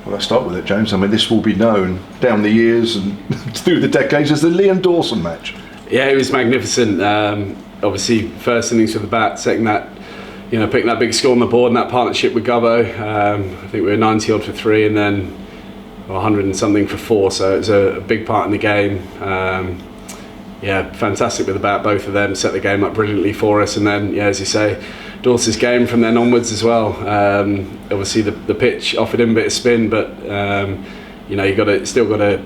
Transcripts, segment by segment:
Well, let's start with it, James. I mean, this will be known down the years and through the decades as the Dawson match. Yeah, it was magnificent. Obviously, first innings with the bat, second that, picking that big score on the board and that partnership with Gubbo. I think we were 90 odd for 3 and then 100 and something for 4. So it was a big part in the game. Fantastic with the bat. Both of them set the game up brilliantly for us. And then, as you say, Dawson's game from then onwards as well. Obviously, the pitch offered him a bit of spin, but you still got to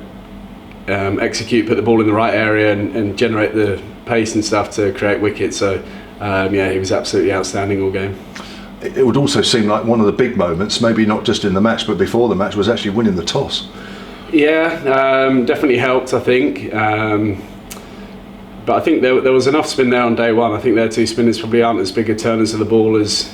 execute, put the ball in the right area, and generate the pace and stuff to create wickets. So he was absolutely outstanding all game. It would also seem like one of the big moments, maybe not just in the match but before the match, was actually winning the toss. Yeah, definitely helped, I think. But I think there was enough spin there on day one. I think their 2 spinners probably aren't as big a turners of the ball as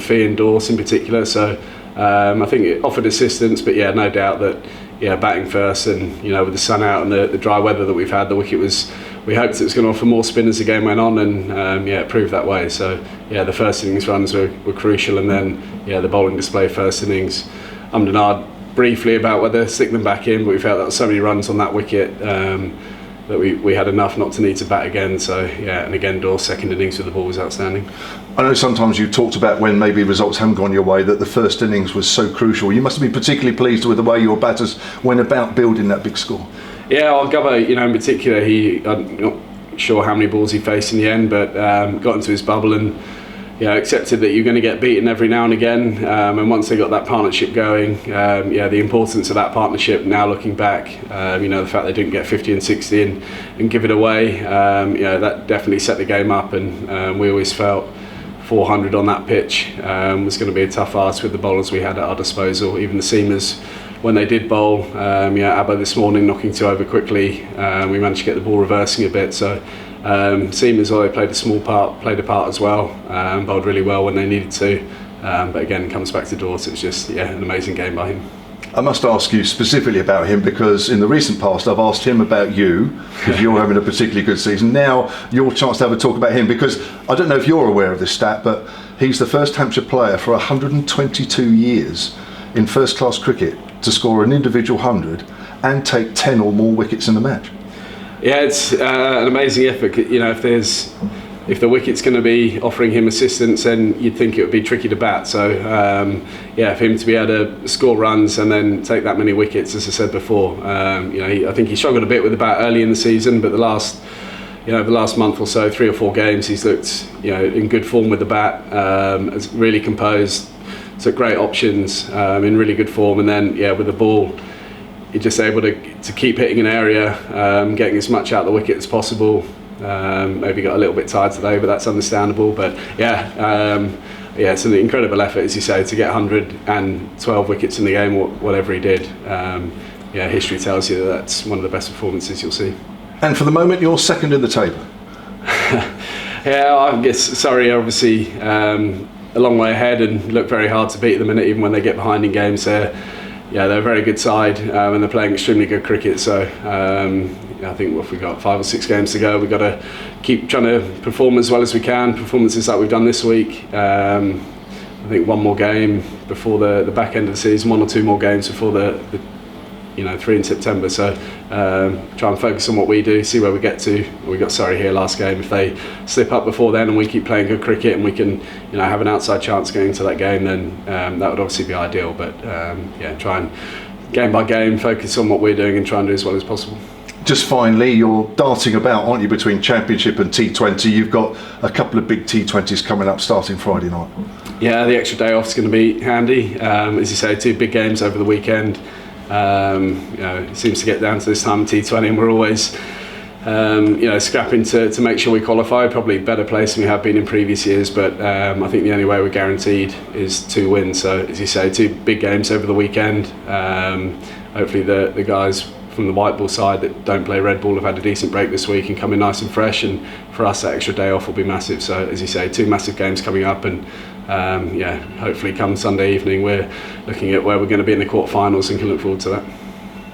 Fee and Dawson in particular. So I think it offered assistance, but no doubt that batting first and with the sun out and the dry weather that we've had, we hoped it was going to offer more spin as the game went on, and it proved that way. So the first innings runs were crucial, and then the bowling display first innings, and ahhed briefly about whether to stick them back in, but we felt that was so many runs on that wicket that we had enough not to need to bat again. So and again, Daw's second innings with the ball was outstanding. I know sometimes you talked about when maybe results haven't gone your way that the first innings was so crucial. You must have been particularly pleased with the way your batters went about building that big score. Yeah, Gubbo, in particular, I'm not sure how many balls he faced in the end, but got into his bubble and accepted that you're going to get beaten every now and again. And once they got that partnership going, the importance of that partnership now looking back, the fact they didn't get 50 and 60 and give it away, that definitely set the game up, and we always felt 400 on that pitch was going to be a tough ask with the bowlers we had at our disposal. Even the seamers, when they did bowl, Abba this morning knocking 2 over quickly, we managed to get the ball reversing a bit. So seamers, although they played a part as well, bowled really well when they needed to. But again, it comes back to Dawson. It's just an amazing game by him. I must ask you specifically about him, because in the recent past I've asked him about you, because you're having a particularly good season. Now your chance to have a talk about him, because I don't know if you're aware of this stat, but he's the first Hampshire player for 122 years in first class cricket to score an individual 100 and take 10 or more wickets in a match. Yeah, it's an amazing effort. If the wicket's going to be offering him assistance, then you'd think it would be tricky to bat. So for him to be able to score runs and then take that many wickets, as I said before, I think he struggled a bit with the bat early in the season, but the last month or so, 3 or 4 games, he's looked in good form with the bat, has really composed, took great options, in really good form, and then with the ball, you're just able to keep hitting an area, getting as much out of the wicket as possible. Maybe got a little bit tired today, but that's understandable. But it's an incredible effort, as you say, to get 112 wickets in the game, whatever he did. History tells you that's one of the best performances you'll see. And for the moment, you're second in the table. I guess Surrey are obviously a long way ahead and look very hard to beat at the minute, even when they get behind in games. They're a very good side, and they're playing extremely good cricket. So I think if we've got 5 or 6 games to go, we've got to keep trying to perform as well as we can. Performances like we've done this week. I think 1 more game before the back end of the season, 1 or 2 more games before the 3 in September. So try and focus on what we do, see where we get to. We got Surrey here last game. If they slip up before then and we keep playing good cricket and we can have an outside chance going into that game, then that would obviously be ideal. But try and game by game focus on what we're doing and try and do as well as possible. Just finally, you're darting about, aren't you, between Championship and T20. You've got a couple of big T20s coming up starting Friday night. Yeah, the extra day off is going to be handy. As you say, 2 big games over the weekend. It seems to get down to this time in T20 and we're always scrapping to make sure we qualify. Probably better place than we have been in previous years, but I think the only way we're guaranteed is 2 wins. So as you say, 2 big games over the weekend. Hopefully the guys from the white ball side that don't play red ball have had a decent break this week and come in nice and fresh, and for us that extra day off will be massive. So as you say, 2 massive games coming up, and hopefully come Sunday evening we're looking at where we're going to be in the quarterfinals and can look forward to that.